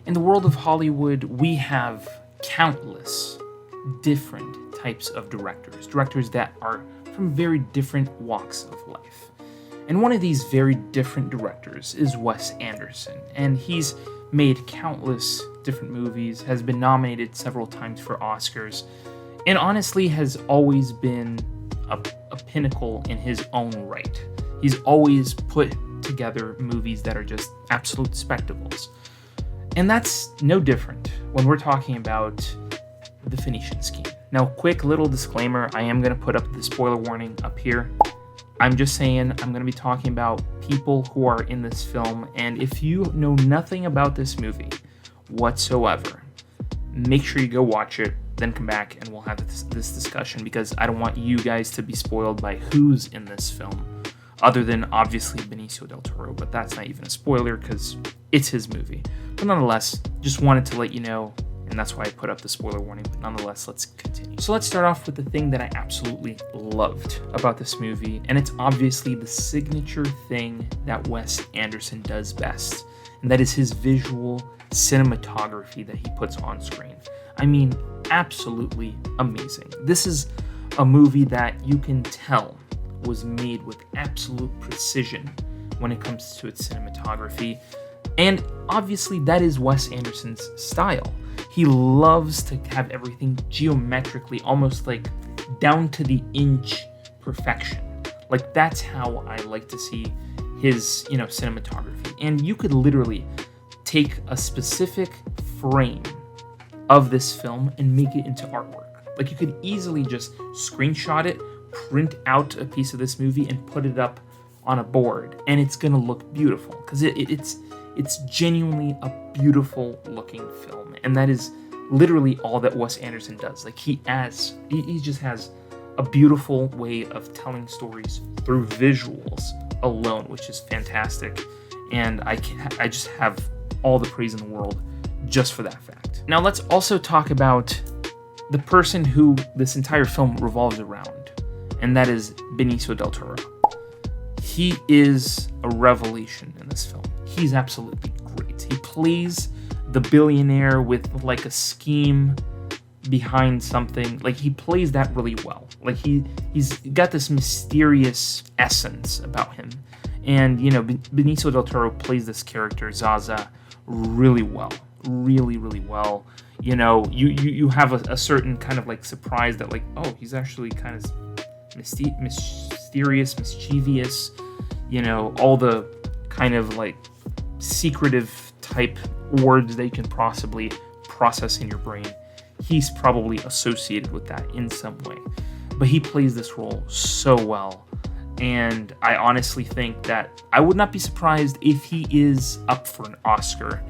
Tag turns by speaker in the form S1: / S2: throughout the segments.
S1: In the world of Hollywood, we have countless different types of directors that are from very different walks of life. And one of these very different directors is Wes Anderson, and he's made countless different movies, has been nominated several times for Oscars, and honestly has always been a pinnacle in his own right. He's always put together movies that are just absolute spectacles. And that's no different when we're talking about the Phoenician Scheme. Now, quick little disclaimer, I am going to put up the spoiler warning up here. I'm just saying I'm going to be talking about people who are in this film, and if you know nothing about this movie whatsoever, make sure you go watch it, then come back and we'll have this discussion, because I don't want you guys to be spoiled by who's in this film, other than obviously Benicio del Toro, but that's not even a spoiler because it's his movie. But nonetheless, just wanted to let you know, and that's why I put up the spoiler warning, but nonetheless, let's continue. So let's start off with the thing that I absolutely loved about this movie, and it's obviously the signature thing that Wes Anderson does best, and that is his visual cinematography that he puts on screen. I mean, absolutely amazing. This is a movie that you can tell was made with absolute precision when it comes to its cinematography. And obviously that is Wes Anderson's style. He loves to have everything geometrically, almost like down to the inch perfection. Like that's how I like to see his, cinematography. And you could literally take a specific frame of this film and make it into artwork. Like you could easily just screenshot it, print out a piece of this movie and put it up on a board, and it's gonna look beautiful because it's genuinely a beautiful looking film, and that is literally all that Wes Anderson does. Like he just has a beautiful way of telling stories through visuals alone, which is fantastic, and I just have all the praise in the world just for that fact. Now let's also talk about the person who this entire film revolves around, and that is Benicio del Toro. He is a revelation in this film. He's absolutely great. He plays the billionaire with like a scheme behind something. Like he plays that really well. Like he's got this mysterious essence about him. And Benicio del Toro plays this character, Zaza, really well. Really, really well. You have a certain kind of like surprise that like, oh, he's actually kind of mysterious, mischievous, all the kind of like secretive type words that you can possibly process in your brain. He's probably associated with that in some way, but he plays this role so well. And I honestly think that I would not be surprised if he is up for an Oscar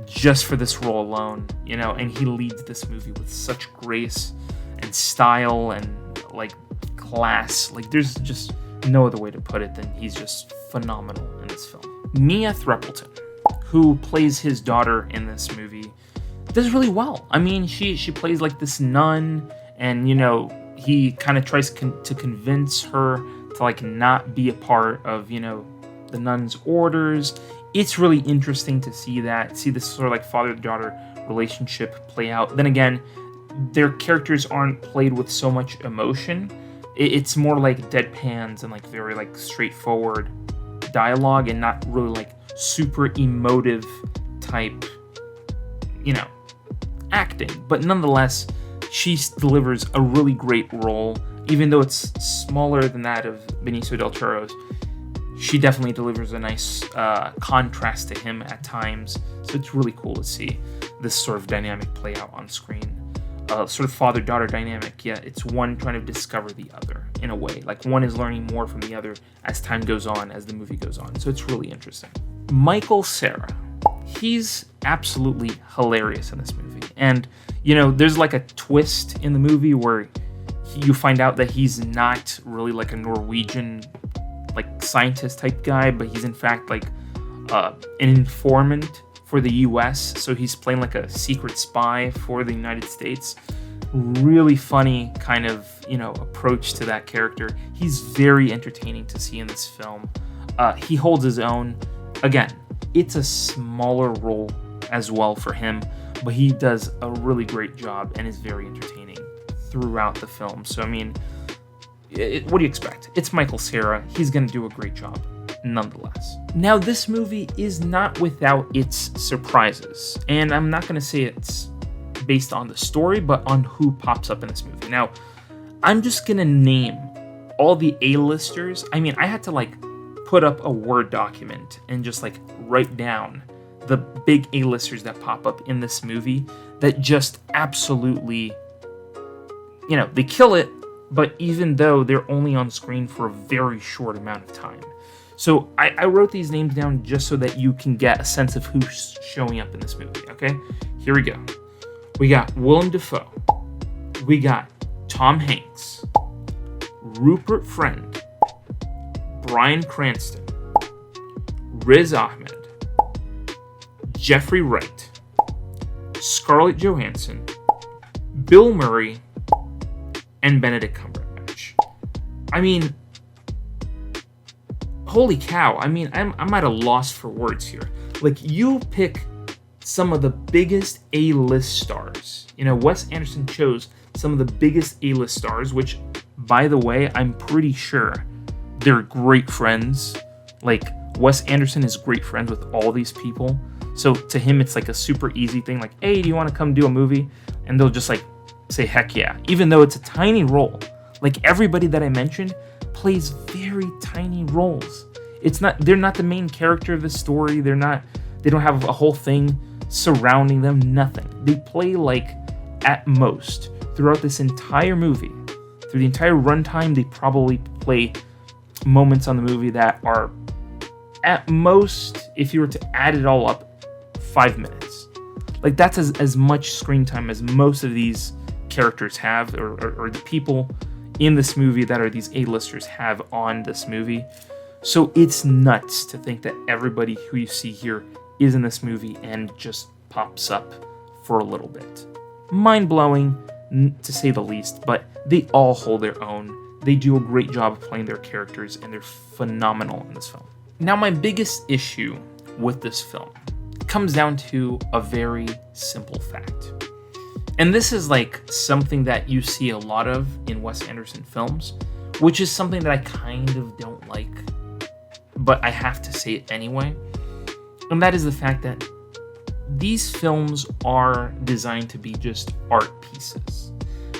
S1: just for this role alone, and he leads this movie with such grace and style and like class. Like there's just no other way to put it than he's just phenomenal in this film. Mia Threppleton, who plays his daughter in this movie, does really well. I mean, she plays like this nun, and he kind of tries to convince her to like not be a part of the nun's orders. It's really interesting to see this sort of like father-daughter relationship play out. Then again, their characters aren't played with so much emotion. It's more like deadpans and like very like straightforward dialogue, and not really like super emotive type, acting. But nonetheless, she delivers a really great role, even though it's smaller than that of Benicio del Toro's. She definitely delivers a nice contrast to him at times. So it's really cool to see this sort of dynamic play out on screen. Sort of father-daughter dynamic, yet it's one trying to discover the other in a way. Like one is learning more from the other as time goes on, as the movie goes on. So it's really interesting. Michael Cera, he's absolutely hilarious in this movie. And, there's like a twist in the movie where you find out that he's not really like a Norwegian like scientist type guy, but he's in fact like an informant for the US, so he's playing like a secret spy for the United States. Really funny kind of, approach to that character. He's very entertaining to see in this film. He holds his own. Again, it's a smaller role as well for him, but he does a really great job and is very entertaining throughout the film. So, I mean, what do you expect? It's Michael Cera. He's going to do a great job nonetheless. Now, this movie is not without its surprises, and I'm not going to say it's based on the story, but on who pops up in this movie. Now, I'm just going to name all the A-listers. I mean, I had to put up a Word document and just write down the big A-listers that pop up in this movie that just absolutely, they kill it, but even though they're only on screen for a very short amount of time. So I wrote these names down just so that you can get a sense of who's showing up in this movie, okay? Here we go. We got Willem Dafoe. We got Tom Hanks. Rupert Friend. Bryan Cranston. Riz Ahmed. Jeffrey Wright. Scarlett Johansson. Bill Murray. And Benedict Cumberbatch. I mean, holy cow. I mean, I'm at a loss for words here. You pick some of the biggest A-list stars. Wes Anderson chose some of the biggest A-list stars, which, by the way, I'm pretty sure they're great friends. Wes Anderson is great friends with all these people. So to him, it's a super easy thing. Hey, do you want to come do a movie? And they'll just say, heck yeah. Even though it's a tiny role. Everybody that I mentioned plays very tiny roles. They're not the main character of the story. They don't have a whole thing surrounding them, nothing. They play at most throughout this entire movie. Through the entire runtime, they probably play moments on the movie that are at most, if you were to add it all up, 5 minutes. That's as much screen time as most of these characters have, or the people in this movie that are these A-listers have on this movie. So it's nuts to think that everybody who you see here is in this movie and just pops up for a little bit. Mind-blowing, to say the least, but they all hold their own. They do a great job of playing their characters, and they're phenomenal in this film. Now, my biggest issue with this film comes down to a very simple fact. And this is something that you see a lot of in Wes Anderson films, which is something that I kind of don't like, but I have to say it anyway. And that is the fact that these films are designed to be just art pieces.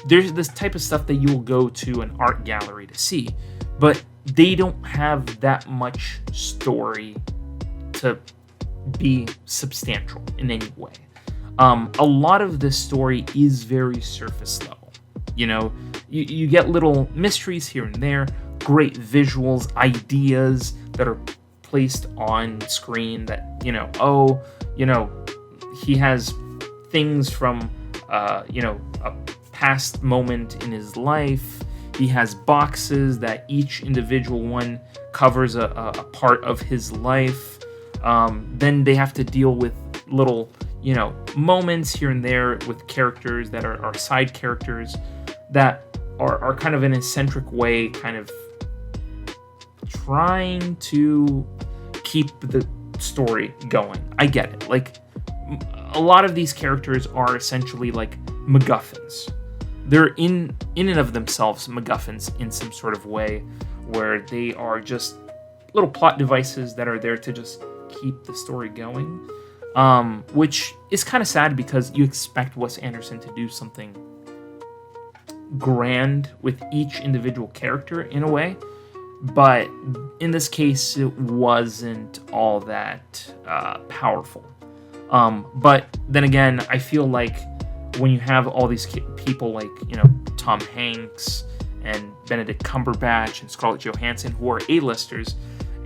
S1: There's this type of stuff that you will go to an art gallery to see, but they don't have that much story to be substantial in any way. A lot of this story is very surface level. You get little mysteries here and there, great visuals, ideas that are placed on screen that, he has things from, a past moment in his life. He has boxes that each individual one covers a part of his life. Then they have to deal with little, moments here and there with characters that are side characters that are kind of in an eccentric way, kind of trying to keep the story going. I get it. A lot of these characters are essentially MacGuffins. They're in and of themselves MacGuffins in some sort of way, where they are just little plot devices that are there to just keep the story going. Which is kind of sad because you expect Wes Anderson to do something grand with each individual character in a way, but in this case it wasn't all that powerful. But then again, I feel when you have all these people Tom Hanks and Benedict Cumberbatch and Scarlett Johansson, who are A-listers,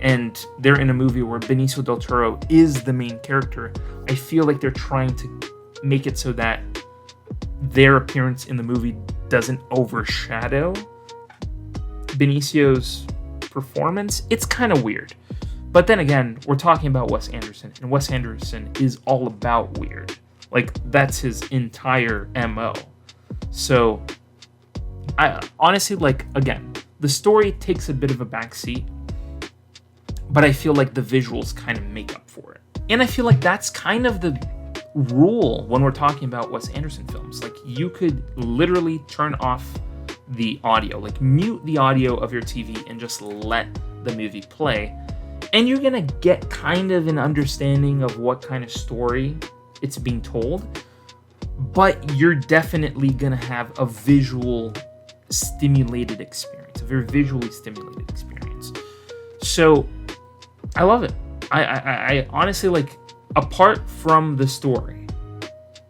S1: and they're in a movie where Benicio del Toro is the main character, I feel they're trying to make it so that their appearance in the movie doesn't overshadow Benicio's performance. It's kind of weird. But then again, we're talking about Wes Anderson, and Wes Anderson is all about weird. That's his entire MO. So, I honestly, again, the story takes a bit of a backseat, but I feel the visuals kind of make up for it. And I feel that's kind of the rule when we're talking about Wes Anderson films. Like, you could literally turn off the audio, like mute the audio of your TV and just let the movie play, and you're gonna get kind of an understanding of what kind of story it's being told, but you're definitely gonna have a visual stimulated experience, a very visually stimulated experience. So I love it. I honestly, like, apart from the story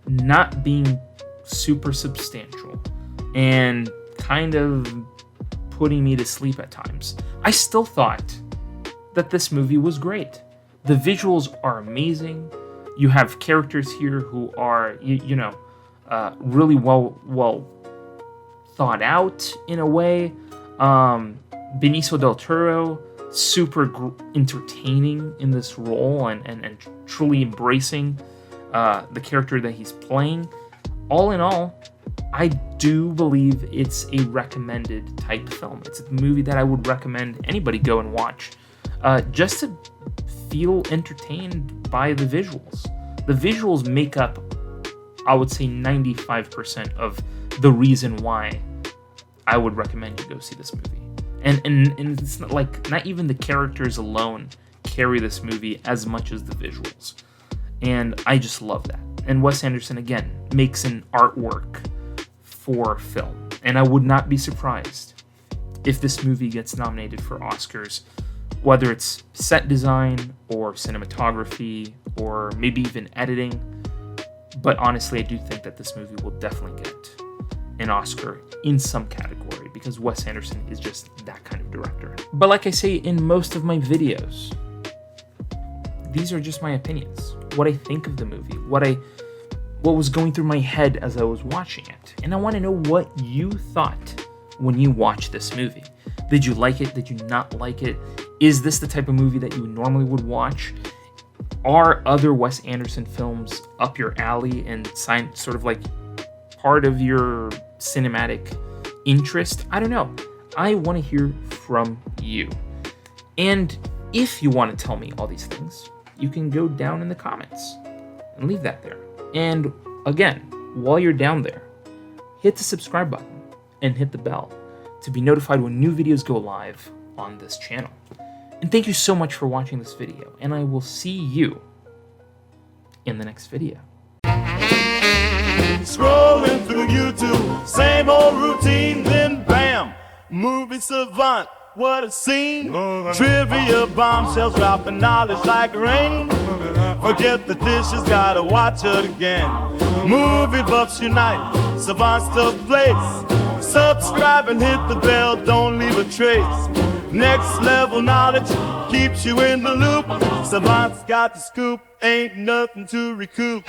S1: not being super substantial and kind of putting me to sleep at times, I still thought that this movie was great. The visuals are amazing. You have characters here who are, really well thought out in a way. Benicio del Toro, super entertaining in this role and truly embracing the character that he's playing. All in all, I do believe it's a recommended type film. It's a movie that I would recommend anybody go and watch, just to feel entertained by the visuals. The visuals make up, I would say, 95% of the reason why I would recommend you go see this movie. And it's not like, not even the characters alone carry this movie as much as the visuals. And I just love that. And Wes Anderson, again, makes an artwork for film. And I would not be surprised if this movie gets nominated for Oscars, whether it's set design or cinematography or maybe even editing. But honestly, I do think that this movie will definitely get an Oscar in some category, because Wes Anderson is just that kind of director. But like I say in most of my videos, these are just my opinions, what I think of the movie, what was going through my head as I was watching it. And I want to know what you thought when you watched this movie. Did you like it? Did you not like it? Is this the type of movie that you normally would watch? Are other Wes Anderson films up your alley and sort of like part of your cinematic interest? I don't know. I want to hear from you. And if you want to tell me all these things, you can go down in the comments and leave that there. And again, while you're down there, hit the subscribe button and hit the bell to be notified when new videos go live on this channel. And thank you so much for watching this video, and I will see you in the next video.
S2: Scrolling through YouTube, same old routine, then bam, movie savant, what a scene. Trivia bombshells dropping knowledge like rain. Forget the dishes, gotta watch it again. Movie buffs unite, savants to place. Subscribe and hit the bell, don't leave a trace. Next level knowledge keeps you in the loop. Savants got the scoop, ain't nothing to recoup.